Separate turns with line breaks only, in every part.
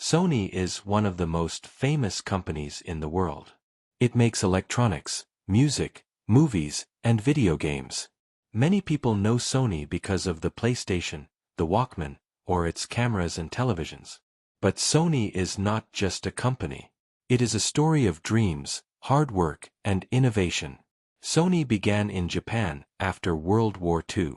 Sony is one of the most famous companies in the world. It makes electronics, music, movies, and video games. Many people know Sony because of the PlayStation, the Walkman, or its cameras and televisions. But Sony is not just a company. It is a story of dreams, hard work, and innovation. Sony began in Japan after World War II.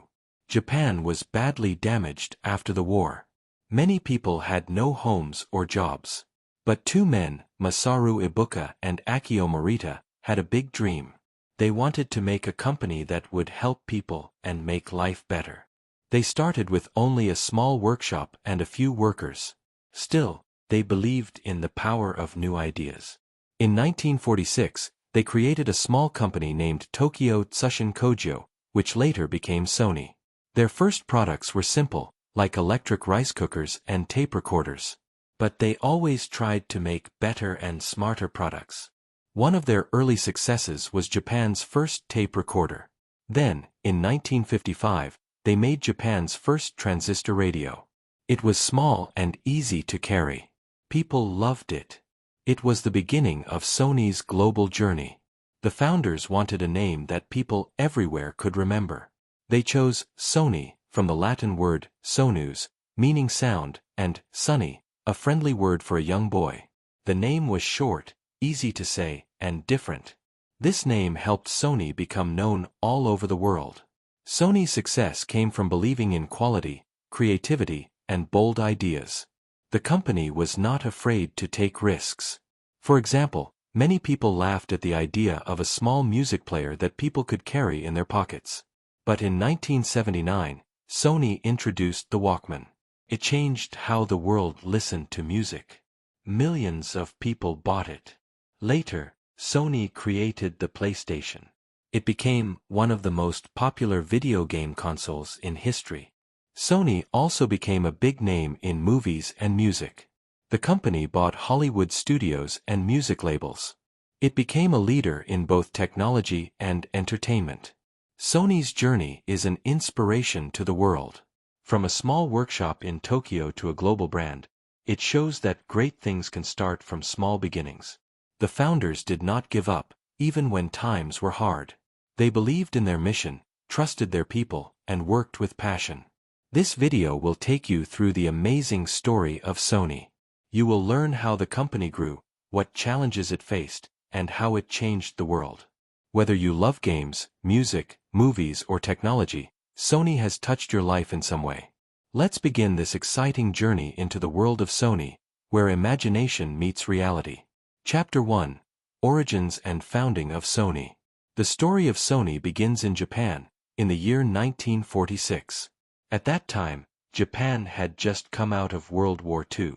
Japan was badly damaged after the war. Many people had no homes or jobs. But two men, Masaru Ibuka and Akio Morita, had a big dream. They wanted to make a company that would help people and make life better. They started with only a small workshop and a few workers. Still, they believed in the power of new ideas. In 1946, they created a small company named Tokyo Tsushin Kogyo, which later became Sony. Their first products were simple, like electric rice cookers and tape recorders. But they always tried to make better and smarter products. One of their early successes was Japan's first tape recorder. Then, in 1955, they made Japan's first transistor radio. It was small and easy to carry. People loved it. It was the beginning of Sony's global journey. The founders wanted a name that people everywhere could remember. They chose Sony, from the Latin word sonus, meaning sound, and sunny, a friendly word for a young boy. The name was short, easy to say, and different. This name helped Sony become known all over the world. Sony's success came from believing in quality, creativity, and bold ideas. The company was not afraid to take risks. For example, many people laughed at the idea of a small music player that people could carry in their pockets. But in 1979, Sony introduced the Walkman. It changed how the world listened to music. Millions of people bought it. Later, Sony created the PlayStation. It became one of the most popular video game consoles in history. Sony also became a big name in movies and music. The company bought Hollywood studios and music labels. It became a leader in both technology and entertainment. Sony's journey is an inspiration to the world. From a small workshop in Tokyo to a global brand, it shows that great things can start from small beginnings. The founders did not give up, even when times were hard. They believed in their mission, trusted their people, and worked with passion. This video will take you through the amazing story of Sony. You will learn how the company grew, what challenges it faced, and how it changed the world. Whether you love games, music, movies, or technology, Sony has touched your life in some way. Let's begin this exciting journey into the world of Sony, where imagination meets reality. Chapter 1: Origins and Founding of Sony. The story of Sony begins in Japan, in the year 1946. At that time, Japan had just come out of World War II.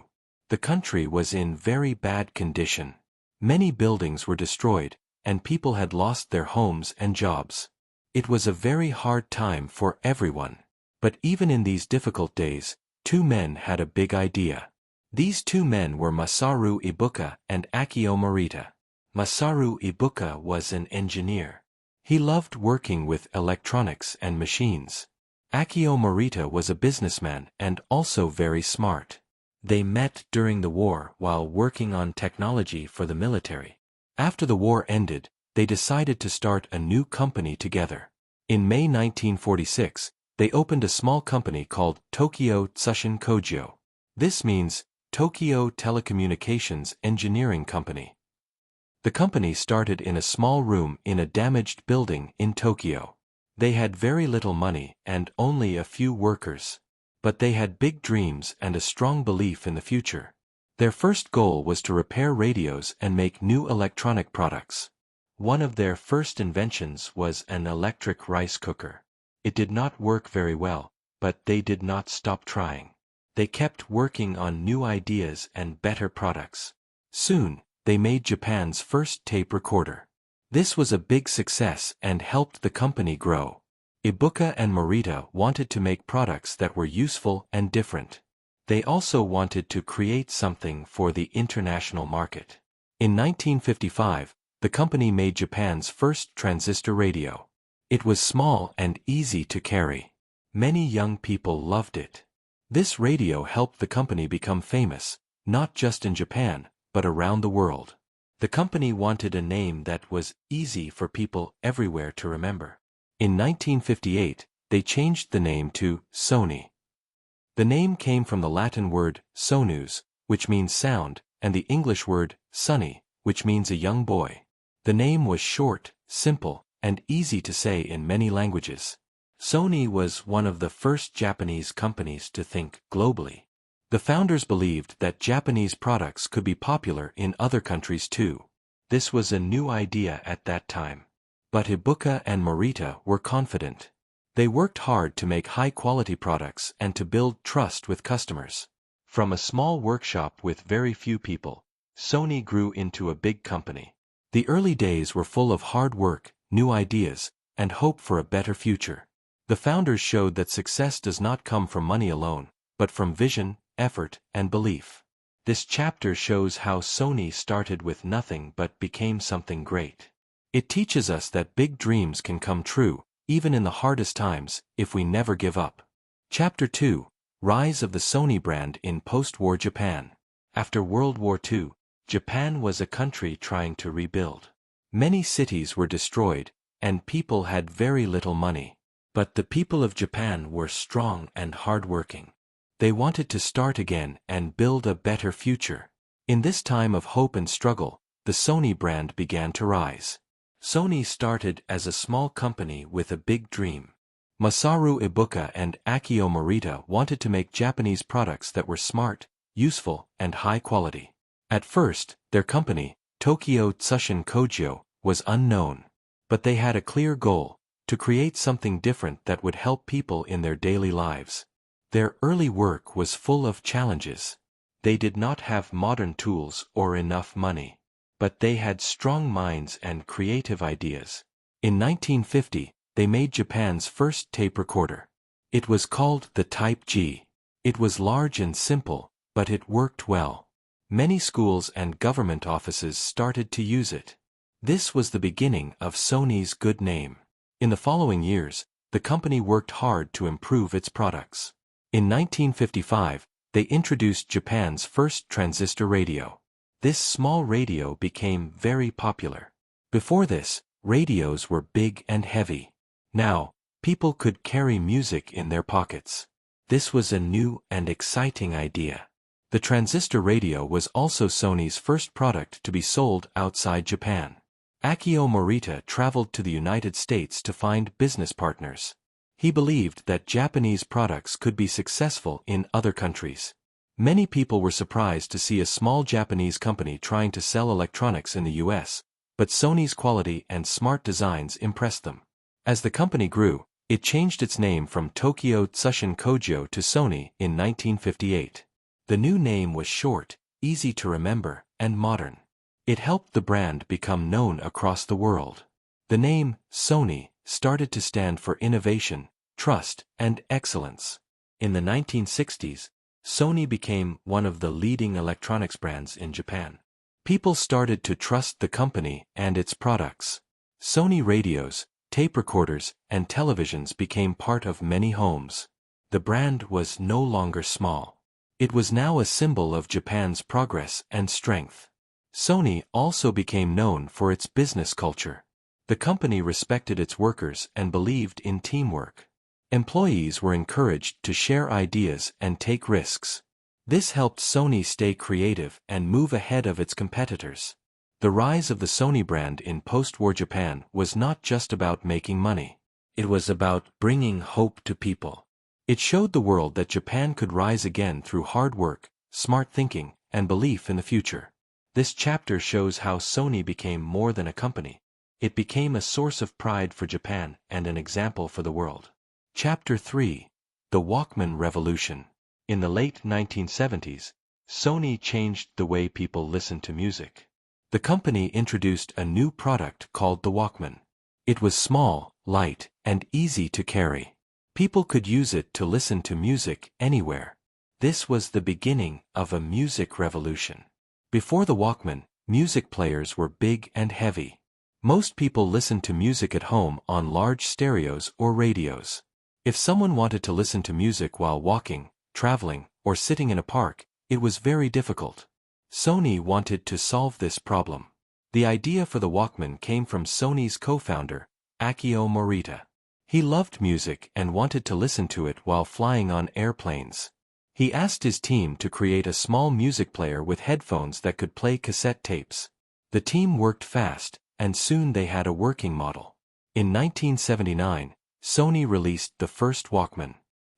The country was in very bad condition. Many buildings were destroyed, and people had lost their homes and jobs. It was a very hard time for everyone. But even in these difficult days, two men had a big idea. These two men were Masaru Ibuka and Akio Morita. Masaru Ibuka was an engineer. He loved working with electronics and machines. Akio Morita was a businessman and also very smart. They met during the war while working on technology for the military. After the war ended, they decided to start a new company together. In May 1946, they opened a small company called Tokyo Tsushin Kogyo. This means Tokyo Telecommunications Engineering Company. The company started in a small room in a damaged building in Tokyo. They had very little money and only a few workers. But they had big dreams and a strong belief in the future. Their first goal was to repair radios and make new electronic products. One of their first inventions was an electric rice cooker. It did not work very well, but they did not stop trying. They kept working on new ideas and better products. Soon, they made Japan's first tape recorder. This was a big success and helped the company grow. Ibuka and Morita wanted to make products that were useful and different. They also wanted to create something for the international market. In 1955, the company made Japan's first transistor radio. It was small and easy to carry. Many young people loved it. This radio helped the company become famous, not just in Japan, but around the world. The company wanted a name that was easy for people everywhere to remember. In 1958, they changed the name to Sony. The name came from the Latin word sonus, which means sound, and the English word sunny, which means a young boy. The name was short, simple, and easy to say in many languages. Sony was one of the first Japanese companies to think globally. The founders believed that Japanese products could be popular in other countries too. This was a new idea at that time. But Ibuka and Morita were confident. They worked hard to make high-quality products and to build trust with customers. From a small workshop with very few people, Sony grew into a big company. The early days were full of hard work, new ideas, and hope for a better future. The founders showed that success does not come from money alone, but from vision, effort, and belief. This chapter shows how Sony started with nothing but became something great. It teaches us that big dreams can come true, even in the hardest times, if we never give up. Chapter 2: Rise of the Sony brand in post-war Japan. After World War II, Japan was a country trying to rebuild. Many cities were destroyed, and people had very little money. But the people of Japan were strong and hardworking. They wanted to start again and build a better future. In this time of hope and struggle, the Sony brand began to rise. Sony started as a small company with a big dream. Masaru Ibuka and Akio Morita wanted to make Japanese products that were smart, useful, and high quality. At first, their company, Tokyo Tsushin Kogyo, was unknown. But they had a clear goal: to create something different that would help people in their daily lives. Their early work was full of challenges. They did not have modern tools or enough money. But they had strong minds and creative ideas. In 1950, they made Japan's first tape recorder. It was called the Type G. It was large and simple, but it worked well. Many schools and government offices started to use it. This was the beginning of Sony's good name. In the following years, the company worked hard to improve its products. In 1955, they introduced Japan's first transistor radio. This small radio became very popular. Before this, radios were big and heavy. Now, people could carry music in their pockets. This was a new and exciting idea. The transistor radio was also Sony's first product to be sold outside Japan. Akio Morita traveled to the United States to find business partners. He believed that Japanese products could be successful in other countries. Many people were surprised to see a small Japanese company trying to sell electronics in the US, but Sony's quality and smart designs impressed them. As the company grew, it changed its name from Tokyo Tsushin Kogyo to Sony in 1958. The new name was short, easy to remember, and modern. It helped the brand become known across the world. The name, Sony, started to stand for innovation, trust, and excellence. In the 1960s, Sony became one of the leading electronics brands in Japan. People started to trust the company and its products. Sony radios, tape recorders, and televisions became part of many homes. The brand was no longer small. It was now a symbol of Japan's progress and strength. Sony also became known for its business culture. The company respected its workers and believed in teamwork. Employees were encouraged to share ideas and take risks. This helped Sony stay creative and move ahead of its competitors. The rise of the Sony brand in post-war Japan was not just about making money. It was about bringing hope to people. It showed the world that Japan could rise again through hard work, smart thinking, and belief in the future. This chapter shows how Sony became more than a company. It became a source of pride for Japan and an example for the world. Chapter 3: The Walkman Revolution. In the late 1970s, Sony changed the way people listened to music. The company introduced a new product called the Walkman. It was small, light, and easy to carry. People could use it to listen to music anywhere. This was the beginning of a music revolution. Before the Walkman, music players were big and heavy. Most people listened to music at home on large stereos or radios. If someone wanted to listen to music while walking, traveling, or sitting in a park, It was very difficult. Sony wanted to solve this problem. The idea for the Walkman came from Sony's co-founder, Akio Morita. He loved music and wanted to listen to it while flying on airplanes. He asked his team to create a small music player with headphones that could play cassette tapes. The team worked fast, and soon they had a working model. In 1979, Sony released the first Walkman.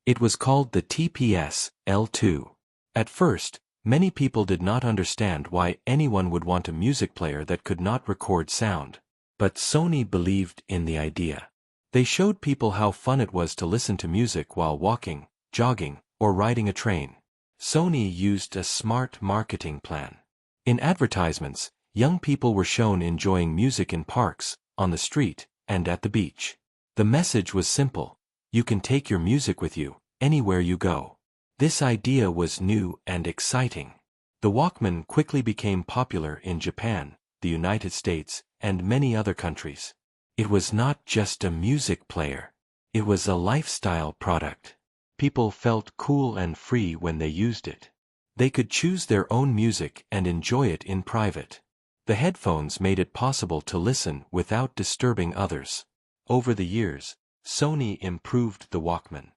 It was called the TPS L2. At first, many people did not understand why anyone would want a music player that could not record sound. But Sony believed in the idea. They showed people how fun it was to listen to music while walking, jogging, or riding a train. Sony used a smart marketing plan. In advertisements, young people were shown enjoying music in parks, on the street, and at the beach. The message was simple: you can take your music with you, anywhere you go. This idea was new and exciting. The Walkman quickly became popular in Japan, the United States, and many other countries. It was not just a music player. It was a lifestyle product. People felt cool and free when they used it. They could choose their own music and enjoy it in private. The headphones made it possible to listen without disturbing others. Over the years, Sony improved the Walkman.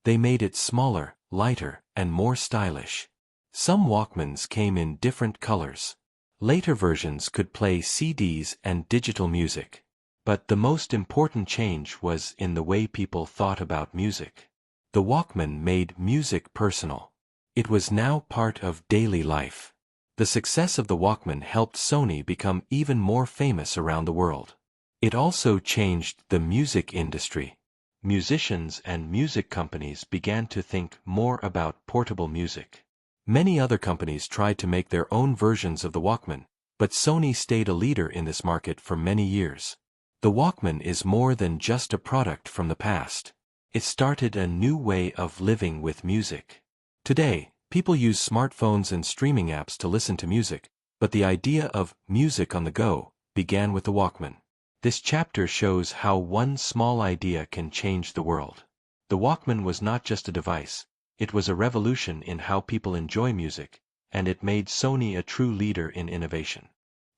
They made it smaller, lighter, and more stylish. Some Walkmans came in different colors. Later versions could play CDs and digital music. But the most important change was in the way people thought about music. The Walkman made music personal. It was now part of daily life. The success of the Walkman helped Sony become even more famous around the world. It also changed the music industry. Musicians and music companies began to think more about portable music. Many other companies tried to make their own versions of the Walkman, but Sony stayed a leader in this market for many years. The Walkman is more than just a product from the past. It started a new way of living with music. Today, people use smartphones and streaming apps to listen to music, but the idea of music on the go began with the Walkman. This chapter shows how one small idea can change the world. The Walkman was not just a device, it was a revolution in how people enjoy music, and it made Sony a true leader in innovation.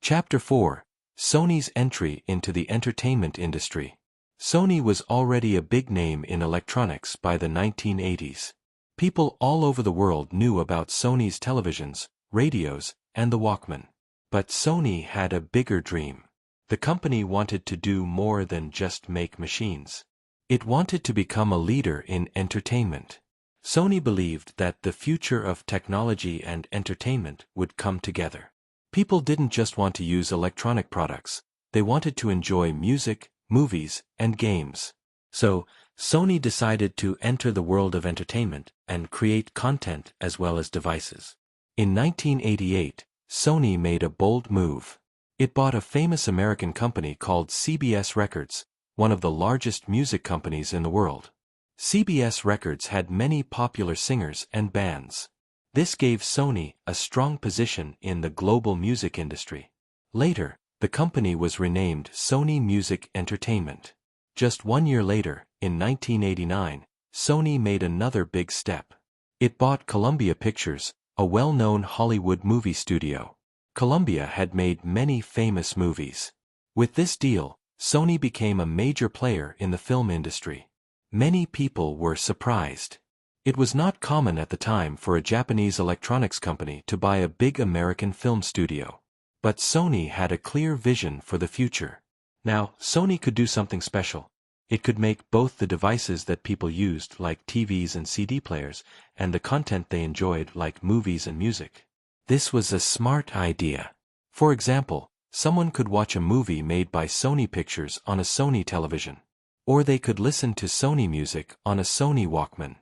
Chapter 4: Sony's entry into the entertainment industry. Sony was already a big name in electronics by the 1980s. People all over the world knew about Sony's televisions, radios, and the Walkman. But Sony had a bigger dream. The company wanted to do more than just make machines. It wanted to become a leader in entertainment. Sony believed that the future of technology and entertainment would come together. People didn't just want to use electronic products, they wanted to enjoy music, movies, and games. So, Sony decided to enter the world of entertainment and create content as well as devices. In 1988, Sony made a bold move. It bought a famous American company called CBS Records, one of the largest music companies in the world. CBS Records had many popular singers and bands. This gave Sony a strong position in the global music industry. Later, the company was renamed Sony Music Entertainment. Just 1 year later, in 1989, Sony made another big step. It bought Columbia Pictures, a well-known Hollywood movie studio. Columbia had made many famous movies. With this deal, Sony became a major player in the film industry. Many people were surprised. It was not common at the time for a Japanese electronics company to buy a big American film studio. But Sony had a clear vision for the future. Now, Sony could do something special. It could make both the devices that people used, like TVs and CD players, and the content they enjoyed, like movies and music. This was a smart idea. For example, someone could watch a movie made by Sony Pictures on a Sony television. Or they could listen to Sony music on a Sony Walkman.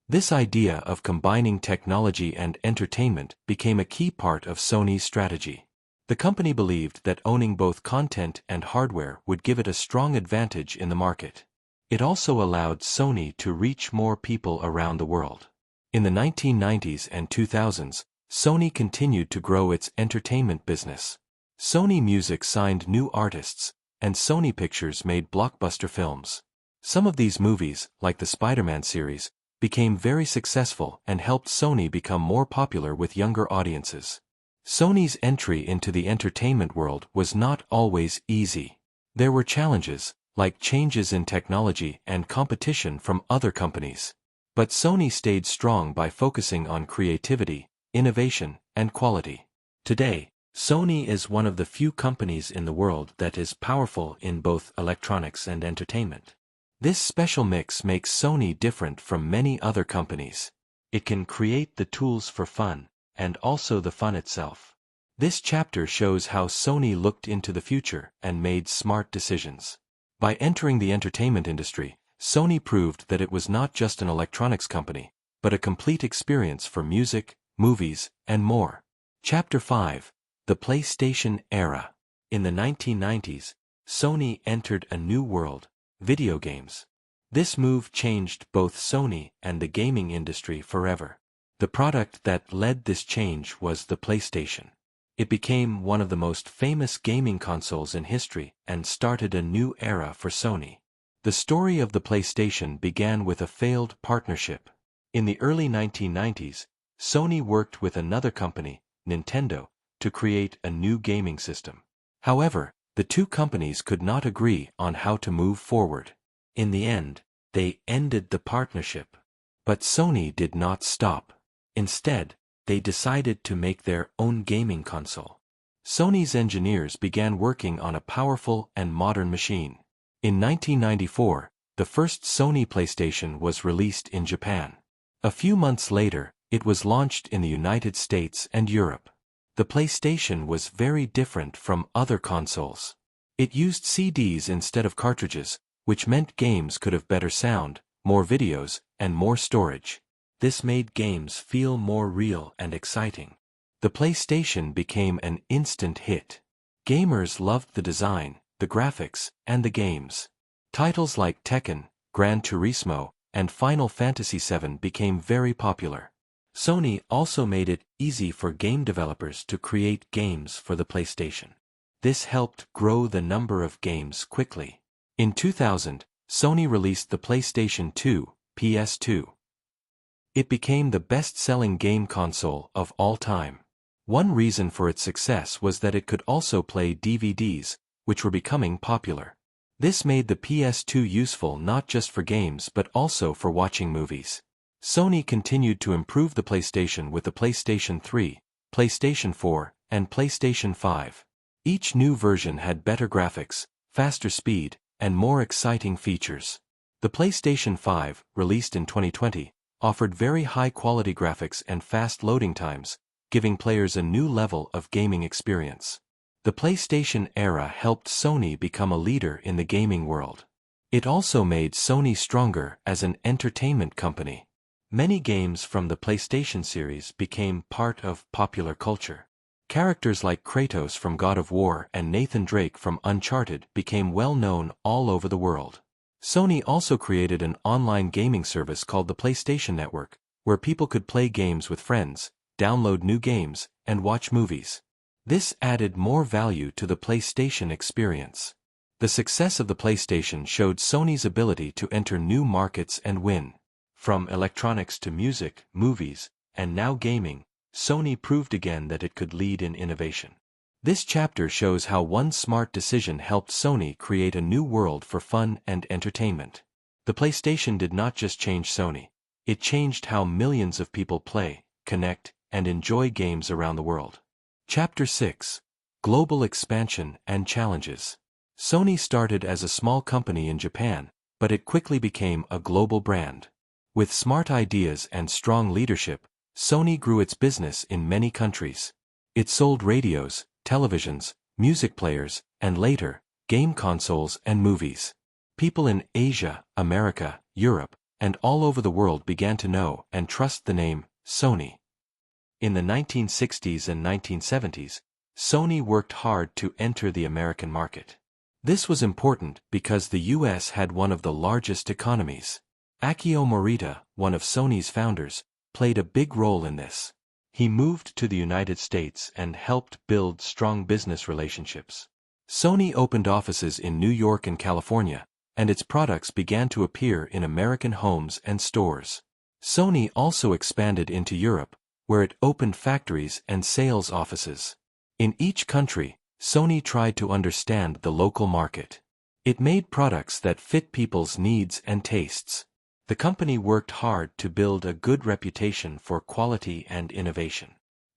This idea of combining technology and entertainment became a key part of Sony's strategy. The company believed that owning both content and hardware would give it a strong advantage in the market. It also allowed Sony to reach more people around the world. In the 1990s and 2000s, Sony continued to grow its entertainment business. Sony Music signed new artists, and Sony Pictures made blockbuster films. Some of these movies, like the Spider-Man series, became very successful and helped Sony become more popular with younger audiences. Sony's entry into the entertainment world was not always easy. There were challenges, like changes in technology and competition from other companies. But Sony stayed strong by focusing on creativity, innovation, and quality. Today, Sony is one of the few companies in the world that is powerful in both electronics and entertainment. This special mix makes Sony different from many other companies. It can create the tools for fun, and also the fun itself. This chapter shows how Sony looked into the future and made smart decisions. By entering the entertainment industry, Sony proved that it was not just an electronics company, but a complete experience for music, movies, and more. Chapter 5. The PlayStation Era. In the 1990s, Sony entered a new world, video games. This move changed both Sony and the gaming industry forever. The product that led this change was the PlayStation. It became one of the most famous gaming consoles in history and started a new era for Sony. The story of the PlayStation began with a failed partnership. In the early 1990s, Sony worked with another company, Nintendo, to create a new gaming system. However, the two companies could not agree on how to move forward. In the end, they ended the partnership. But Sony did not stop. Instead, they decided to make their own gaming console. Sony's engineers began working on a powerful and modern machine. In 1994, the first Sony PlayStation was released in Japan. A few months later, it was launched in the United States and Europe. The PlayStation was very different from other consoles. It used CDs instead of cartridges, which meant games could have better sound, more videos, and more storage. This made games feel more real and exciting. The PlayStation became an instant hit. Gamers loved the design, the graphics, and the games. Titles like Tekken, Gran Turismo, and Final Fantasy VII became very popular. Sony also made it easy for game developers to create games for the PlayStation. This helped grow the number of games quickly. In 2000, Sony released the PlayStation 2, PS2. It became the best-selling game console of all time. One reason for its success was that it could also play DVDs, which were becoming popular. This made the PS2 useful not just for games but also for watching movies. Sony continued to improve the PlayStation with the PlayStation 3, PlayStation 4, and PlayStation 5. Each new version had better graphics, faster speed, and more exciting features. The PlayStation 5, released in 2020, offered very high-quality graphics and fast loading times, giving players a new level of gaming experience. The PlayStation era helped Sony become a leader in the gaming world. It also made Sony stronger as an entertainment company. Many games from the PlayStation series became part of popular culture. Characters like Kratos from God of War and Nathan Drake from Uncharted became well known all over the world. Sony also created an online gaming service called the PlayStation Network, where people could play games with friends, download new games, and watch movies. This added more value to the PlayStation experience. The success of the PlayStation showed Sony's ability to enter new markets and win. From electronics to music, movies, and now gaming, Sony proved again that it could lead in innovation. This chapter shows how one smart decision helped Sony create a new world for fun and entertainment. The PlayStation did not just change Sony. It changed how millions of people play, connect, and enjoy games around the world. Chapter 6. Global Expansion and Challenges. Sony started as a small company in Japan, but it quickly became a global brand. With smart ideas and strong leadership, Sony grew its business in many countries. It sold radios, televisions, music players, and later, game consoles and movies. People in Asia, America, Europe, and all over the world began to know and trust the name Sony. In the 1960s and 1970s, Sony worked hard to enter the American market. This was important because the US had one of the largest economies. Akio Morita, one of Sony's founders, played a big role in this. He moved to the United States and helped build strong business relationships. Sony opened offices in New York and California, and its products began to appear in American homes and stores. Sony also expanded into Europe, where it opened factories and sales offices. In each country, Sony tried to understand the local market. It made products that fit people's needs and tastes. The company worked hard to build a good reputation for quality and innovation.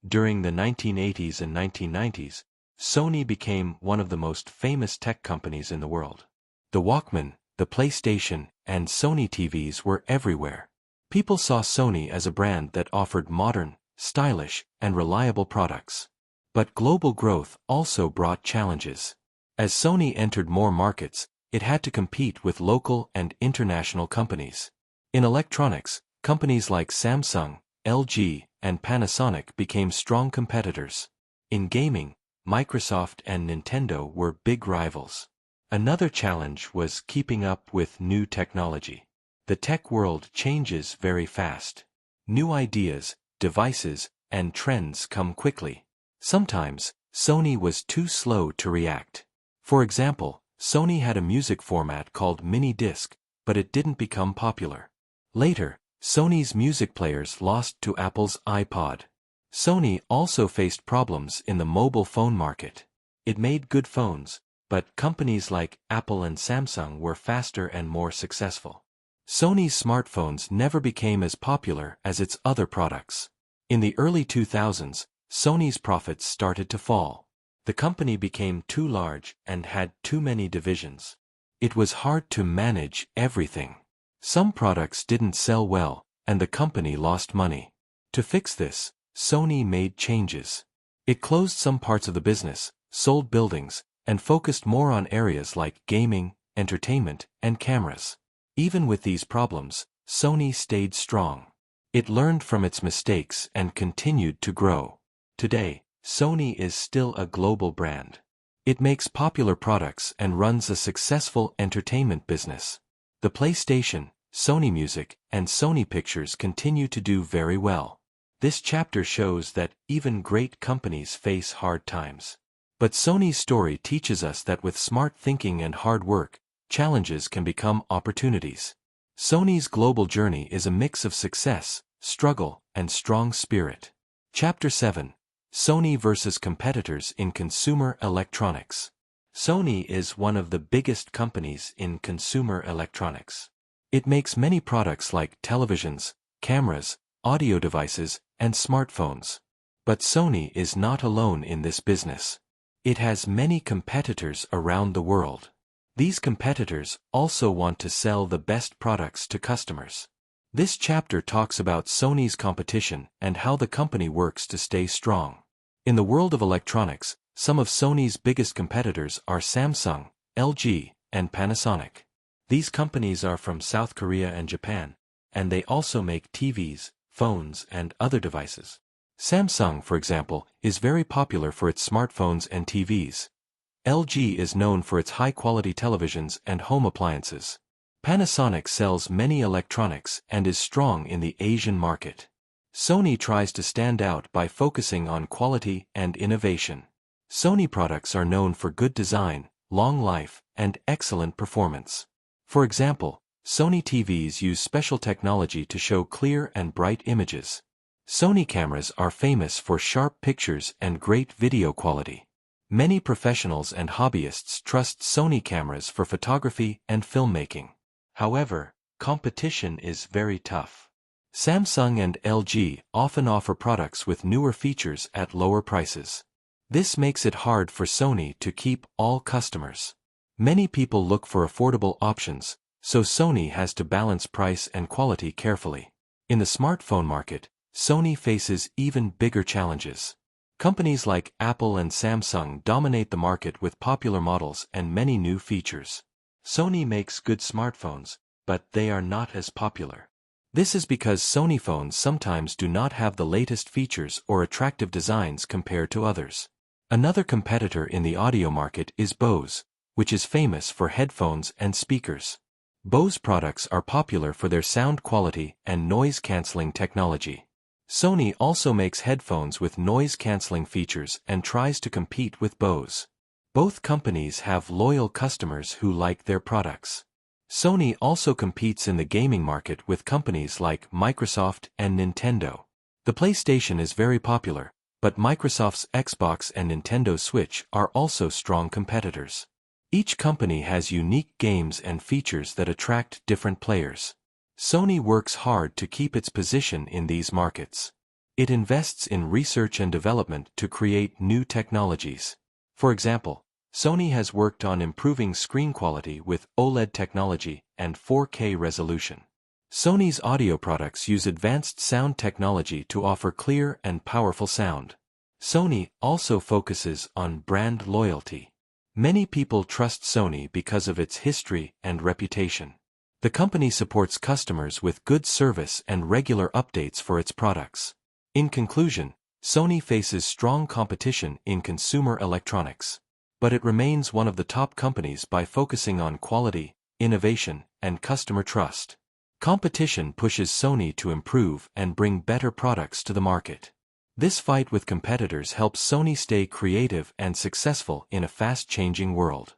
During the 1980s and 1990s, Sony became one of the most famous tech companies in the world. The Walkman, the PlayStation, and Sony TVs were everywhere. People saw Sony as a brand that offered modern, stylish, and reliable products. But global growth also brought challenges. As Sony entered more markets, it had to compete with local and international companies. In electronics, companies like Samsung, LG, and Panasonic became strong competitors. In gaming, Microsoft and Nintendo were big rivals. Another challenge was keeping up with new technology. The tech world changes very fast. New ideas, devices, and trends come quickly. Sometimes, Sony was too slow to react. For example, Sony had a music format called mini disc, but it didn't become popular. Later, Sony's music players lost to Apple's iPod. Sony also faced problems in the mobile phone market. It made good phones, but companies like Apple and Samsung were faster and more successful. Sony's smartphones never became as popular as its other products. In the early 2000s, Sony's profits started to fall. The company became too large and had too many divisions. It was hard to manage everything. Some products didn't sell well, and the company lost money. To fix this, Sony made changes. It closed some parts of the business, sold buildings, and focused more on areas like gaming, entertainment, and cameras. Even with these problems, Sony stayed strong. It learned from its mistakes and continued to grow. Today, Sony is still a global brand. It makes popular products and runs a successful entertainment business. The PlayStation, Sony Music, and Sony Pictures continue to do very well. This chapter shows that even great companies face hard times. But Sony's story teaches us that with smart thinking and hard work, challenges can become opportunities. Sony's global journey is a mix of success, struggle, and strong spirit. Chapter 7: Sony versus competitors in consumer electronics. Sony is one of the biggest companies in consumer electronics. It makes many products like televisions, cameras, audio devices, and smartphones. But Sony is not alone in this business. It has many competitors around the world. These competitors also want to sell the best products to customers. This chapter talks about Sony's competition and how the company works to stay strong. In the world of electronics, some of Sony's biggest competitors are Samsung, LG, and Panasonic. These companies are from South Korea and Japan, and they also make TVs, phones, and other devices. Samsung, for example, is very popular for its smartphones and TVs. LG is known for its high-quality televisions and home appliances. Panasonic sells many electronics and is strong in the Asian market. Sony tries to stand out by focusing on quality and innovation. Sony products are known for good design, long life, and excellent performance. For example, Sony TVs use special technology to show clear and bright images. Sony cameras are famous for sharp pictures and great video quality. Many professionals and hobbyists trust Sony cameras for photography and filmmaking. However, competition is very tough. Samsung and LG often offer products with newer features at lower prices. This makes it hard for Sony to keep all customers. Many people look for affordable options, so Sony has to balance price and quality carefully. In the smartphone market, Sony faces even bigger challenges. Companies like Apple and Samsung dominate the market with popular models and many new features. Sony makes good smartphones, but they are not as popular. This is because Sony phones sometimes do not have the latest features or attractive designs compared to others. Another competitor in the audio market is Bose, which is famous for headphones and speakers. Bose products are popular for their sound quality and noise-canceling technology. Sony also makes headphones with noise-canceling features and tries to compete with Bose. Both companies have loyal customers who like their products. Sony also competes in the gaming market with companies like Microsoft and Nintendo. The PlayStation is very popular, but Microsoft's Xbox and Nintendo Switch are also strong competitors. Each company has unique games and features that attract different players. Sony works hard to keep its position in these markets. It invests in research and development to create new technologies. For example, Sony has worked on improving screen quality with OLED technology and 4K resolution. Sony's audio products use advanced sound technology to offer clear and powerful sound. Sony also focuses on brand loyalty. Many people trust Sony because of its history and reputation. The company supports customers with good service and regular updates for its products. In conclusion, Sony faces strong competition in consumer electronics. But it remains one of the top companies by focusing on quality, innovation, and customer trust. Competition pushes Sony to improve and bring better products to the market. This fight with competitors helps Sony stay creative and successful in a fast-changing world.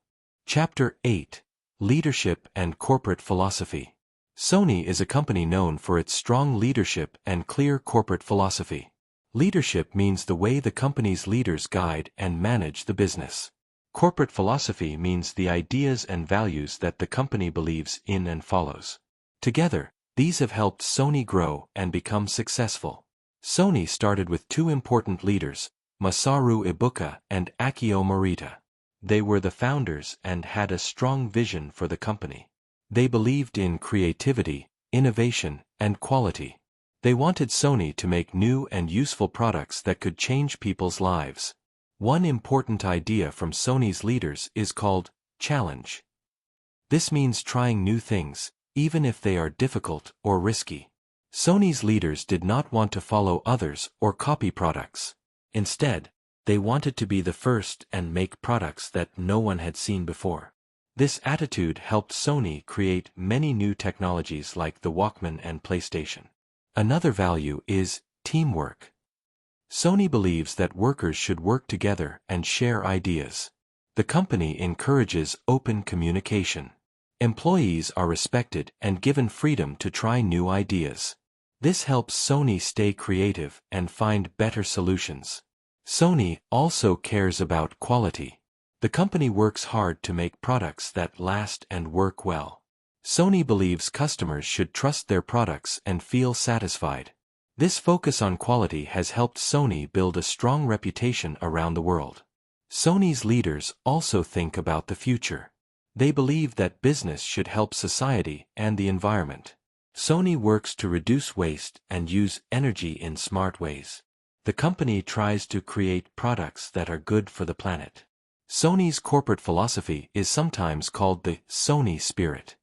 Chapter 8: Leadership and Corporate Philosophy. Sony is a company known for its strong leadership and clear corporate philosophy. Leadership means the way the company's leaders guide and manage the business. Corporate philosophy means the ideas and values that the company believes in and follows. Together, these have helped Sony grow and become successful. Sony started with two important leaders, Masaru Ibuka and Akio Morita. They were the founders and had a strong vision for the company. They believed in creativity, innovation, and quality. They wanted Sony to make new and useful products that could change people's lives. One important idea from Sony's leaders is called challenge. This means trying new things, even if they are difficult or risky. Sony's leaders did not want to follow others or copy products. Instead, they wanted to be the first and make products that no one had seen before. This attitude helped Sony create many new technologies like the Walkman and PlayStation. Another value is teamwork. Sony believes that workers should work together and share ideas. The company encourages open communication. Employees are respected and given freedom to try new ideas. This helps Sony stay creative and find better solutions. Sony also cares about quality. The company works hard to make products that last and work well. Sony believes customers should trust their products and feel satisfied. This focus on quality has helped Sony build a strong reputation around the world. Sony's leaders also think about the future. They believe that business should help society and the environment. Sony works to reduce waste and use energy in smart ways. The company tries to create products that are good for the planet. Sony's corporate philosophy is sometimes called the Sony spirit.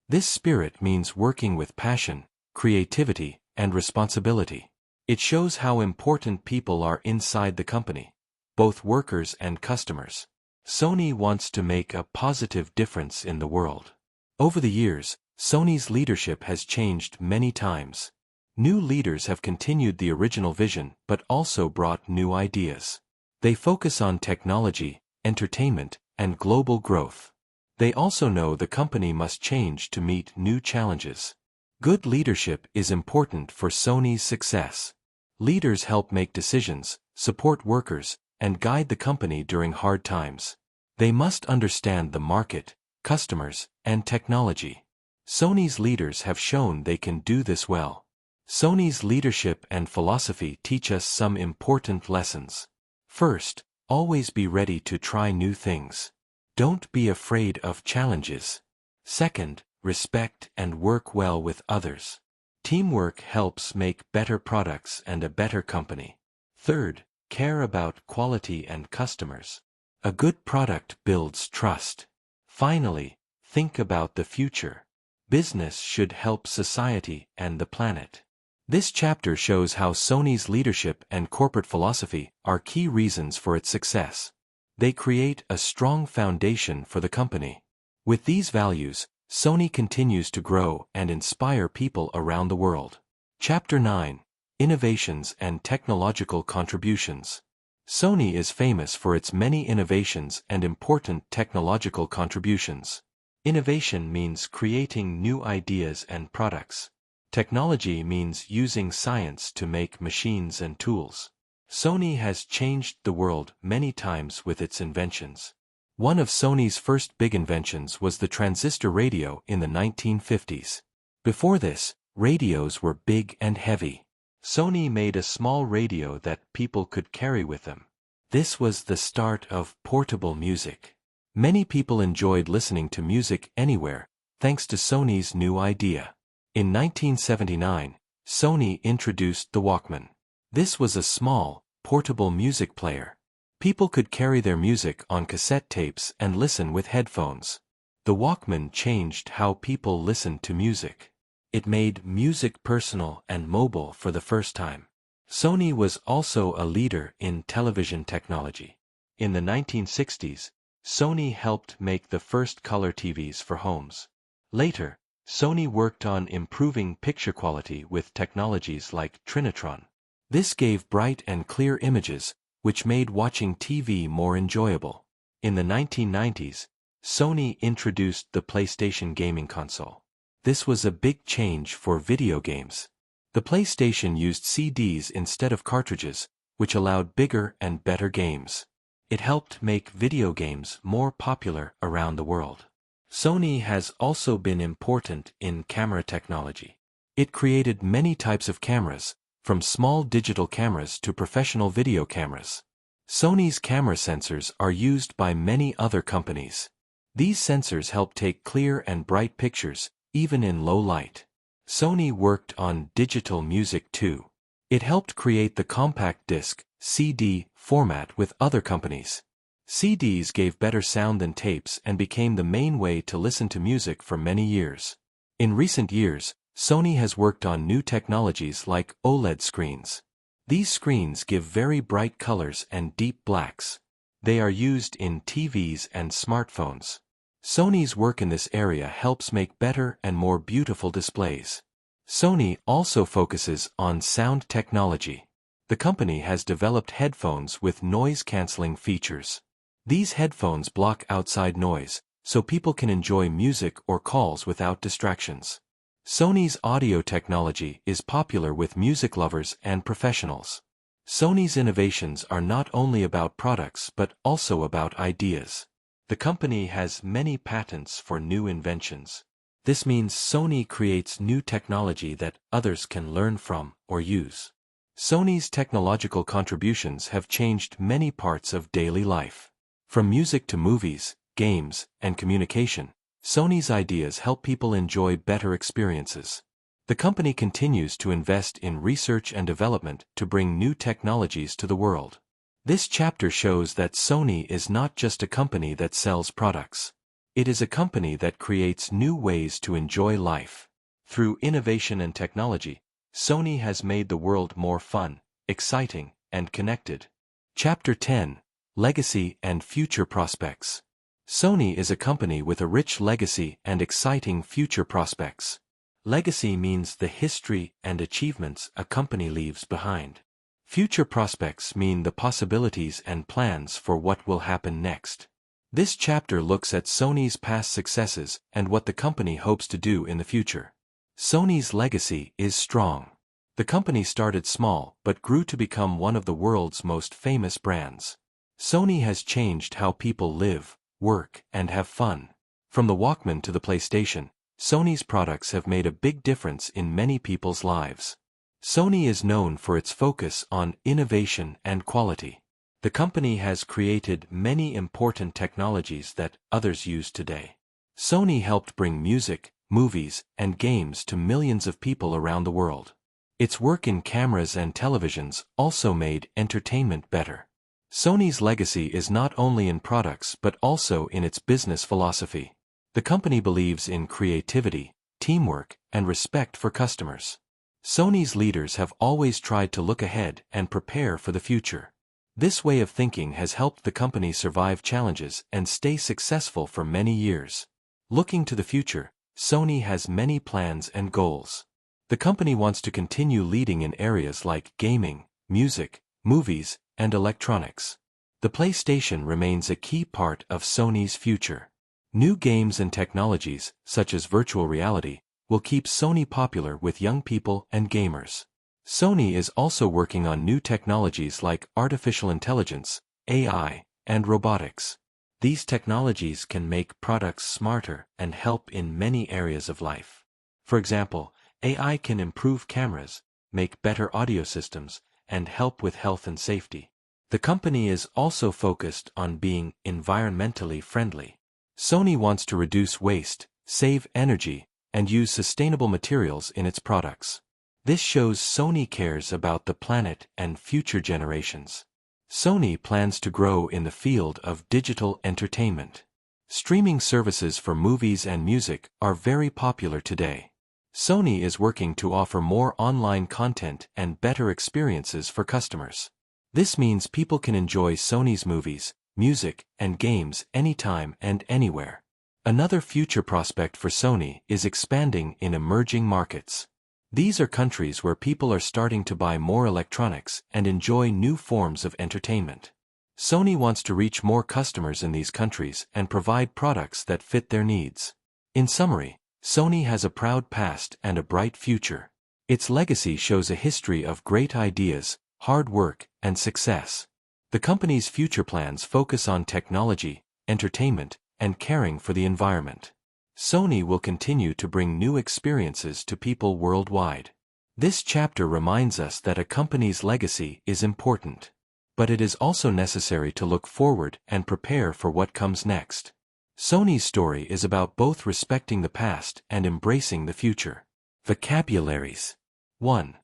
This spirit means working with passion, creativity, and responsibility. It shows how important people are inside the company, both workers and customers. Sony wants to make a positive difference in the world. Over the years, Sony's leadership has changed many times. New leaders have continued the original vision but also brought new ideas. They focus on technology, entertainment, and global growth. They also know the company must change to meet new challenges. Good leadership is important for Sony's success. Leaders help make decisions, support workers, and guide the company during hard times. They must understand the market, customers, and technology. Sony's leaders have shown they can do this well. Sony's leadership and philosophy teach us some important lessons. First, always be ready to try new things. Don't be afraid of challenges. Second, respect and work well with others. Teamwork helps make better products and a better company. Third, care about quality and customers. A good product builds trust. Finally, think about the future. Business should help society and the planet. This chapter shows how Sony's leadership and corporate philosophy are key reasons for its success. They create a strong foundation for the company. With these values, Sony continues to grow and inspire people around the world. Chapter 9: Innovations and Technological Contributions. Sony is famous for its many innovations and important technological contributions. Innovation means creating new ideas and products. Technology means using science to make machines and tools. Sony has changed the world many times with its inventions. One of Sony's first big inventions was the transistor radio in the 1950s. Before this, radios were big and heavy. Sony made a small radio that people could carry with them. This was the start of portable music. Many people enjoyed listening to music anywhere, thanks to Sony's new idea. In 1979, Sony introduced the Walkman. This was a small, portable music player. People could carry their music on cassette tapes and listen with headphones. The Walkman changed how people listened to music. It made music personal and mobile for the first time. Sony was also a leader in television technology. In the 1960s, Sony helped make the first color TVs for homes. Later, Sony worked on improving picture quality with technologies like Trinitron. This gave bright and clear images, which made watching TV more enjoyable. In the 1990s, Sony introduced the PlayStation gaming console. This was a big change for video games. The PlayStation used CDs instead of cartridges, which allowed bigger and better games. It helped make video games more popular around the world. Sony has also been important in camera technology. It created many types of cameras, from small digital cameras to professional video cameras. Sony's camera sensors are used by many other companies. These sensors help take clear and bright pictures, even in low light. Sony worked on digital music too. It helped create the compact disc, CD, format with other companies. CDs gave better sound than tapes and became the main way to listen to music for many years. In recent years, Sony has worked on new technologies like OLED screens. These screens give very bright colors and deep blacks. They are used in TVs and smartphones. Sony's work in this area helps make better and more beautiful displays. Sony also focuses on sound technology. The company has developed headphones with noise-canceling features. These headphones block outside noise, so people can enjoy music or calls without distractions. Sony's audio technology is popular with music lovers and professionals. Sony's innovations are not only about products but also about ideas. The company has many patents for new inventions. This means Sony creates new technology that others can learn from or use. Sony's technological contributions have changed many parts of daily life. From music to movies, games, and communication, Sony's ideas help people enjoy better experiences. The company continues to invest in research and development to bring new technologies to the world. This chapter shows that Sony is not just a company that sells products. It is a company that creates new ways to enjoy life. Through innovation and technology, Sony has made the world more fun, exciting, and connected. Chapter 10: Legacy and Future Prospects. Sony is a company with a rich legacy and exciting future prospects. Legacy means the history and achievements a company leaves behind. Future prospects mean the possibilities and plans for what will happen next. This chapter looks at Sony's past successes and what the company hopes to do in the future. Sony's legacy is strong. The company started small but grew to become one of the world's most famous brands. Sony has changed how people live, work, and have fun. From the Walkman to the PlayStation, Sony's products have made a big difference in many people's lives. Sony is known for its focus on innovation and quality. The company has created many important technologies that others use today. Sony helped bring music, movies, and games to millions of people around the world. Its work in cameras and televisions also made entertainment better. Sony's legacy is not only in products but also in its business philosophy. The company believes in creativity, teamwork, and respect for customers. Sony's leaders have always tried to look ahead and prepare for the future. This way of thinking has helped the company survive challenges and stay successful for many years. Looking to the future, Sony has many plans and goals. The company wants to continue leading in areas like gaming, music, movies, and electronics. The PlayStation remains a key part of Sony's future. New games and technologies, such as virtual reality, will keep Sony popular with young people and gamers. Sony is also working on new technologies like artificial intelligence, AI, and robotics. These technologies can make products smarter and help in many areas of life. For example, AI can improve cameras, make better audio systems, and help with health and safety. The company is also focused on being environmentally friendly. Sony wants to reduce waste, save energy, and use sustainable materials in its products. This shows Sony cares about the planet and future generations. Sony plans to grow in the field of digital entertainment. Streaming services for movies and music are very popular today. Sony is working to offer more online content and better experiences for customers. This means people can enjoy Sony's movies, music, and games anytime and anywhere. Another future prospect for Sony is expanding in emerging markets. These are countries where people are starting to buy more electronics and enjoy new forms of entertainment. Sony wants to reach more customers in these countries and provide products that fit their needs. In summary, Sony has a proud past and a bright future. Its legacy shows a history of great ideas, hard work, and success. The company's future plans focus on technology, entertainment, and caring for the environment. Sony will continue to bring new experiences to people worldwide. This chapter reminds us that a company's legacy is important. But it is also necessary to look forward and prepare for what comes next. Sony's story is about both respecting the past and embracing the future. Vocabularies. 1.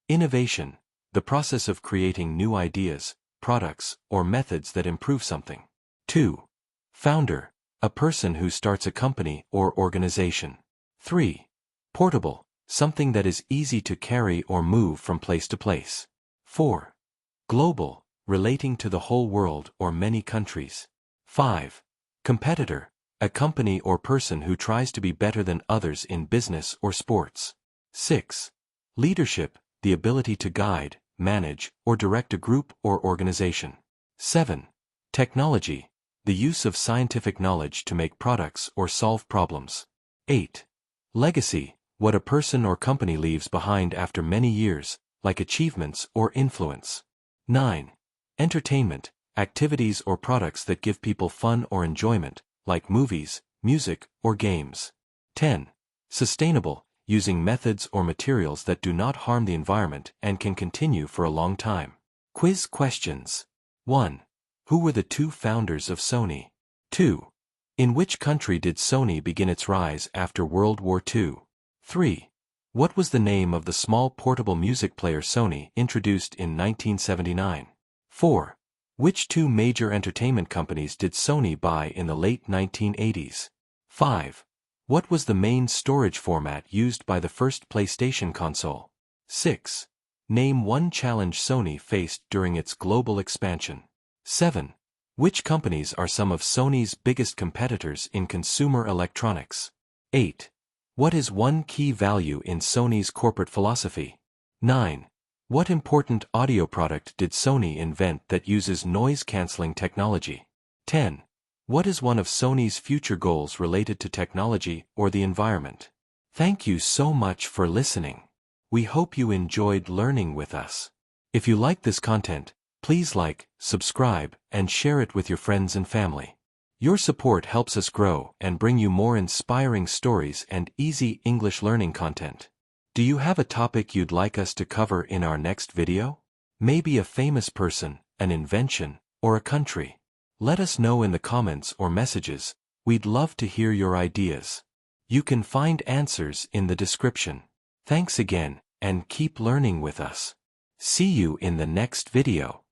Innovation, the process of creating new ideas, products, or methods that improve something. 2. Founder, a person who starts a company or organization. 3. Portable, something that is easy to carry or move from place to place. 4. Global, relating to the whole world or many countries. 5. Competitor, a company or person who tries to be better than others in business or sports. 6. Leadership, the ability to guide, manage, or direct a group or organization. 7. Technology, the use of scientific knowledge to make products or solve problems. 8. Legacy, what a person or company leaves behind after many years, like achievements or influence. 9. Entertainment, activities or products that give people fun or enjoyment, like movies, music, or games. 10. Sustainable, using methods or materials that do not harm the environment and can continue for a long time. Quiz questions. 1. Who were the two founders of Sony? 2. In which country did Sony begin its rise after World War II? 3. What was the name of the small portable music player Sony introduced in 1979? 4. Which two major entertainment companies did Sony buy in the late 1980s? 5. What was the main storage format used by the first PlayStation console? 6. Name one challenge Sony faced during its global expansion. 7. Which companies are some of Sony's biggest competitors in consumer electronics? 8. What is one key value in Sony's corporate philosophy? 9. What important audio product did Sony invent that uses noise-canceling technology? 10. What is one of Sony's future goals related to technology or the environment? Thank you so much for listening. We hope you enjoyed learning with us. If you like this content, please like, subscribe, and share it with your friends and family. Your support helps us grow and bring you more inspiring stories and easy English learning content. Do you have a topic you'd like us to cover in our next video? Maybe a famous person, an invention, or a country? Let us know in the comments or messages. We'd love to hear your ideas. You can find answers in the description. Thanks again, and keep learning with us. See you in the next video.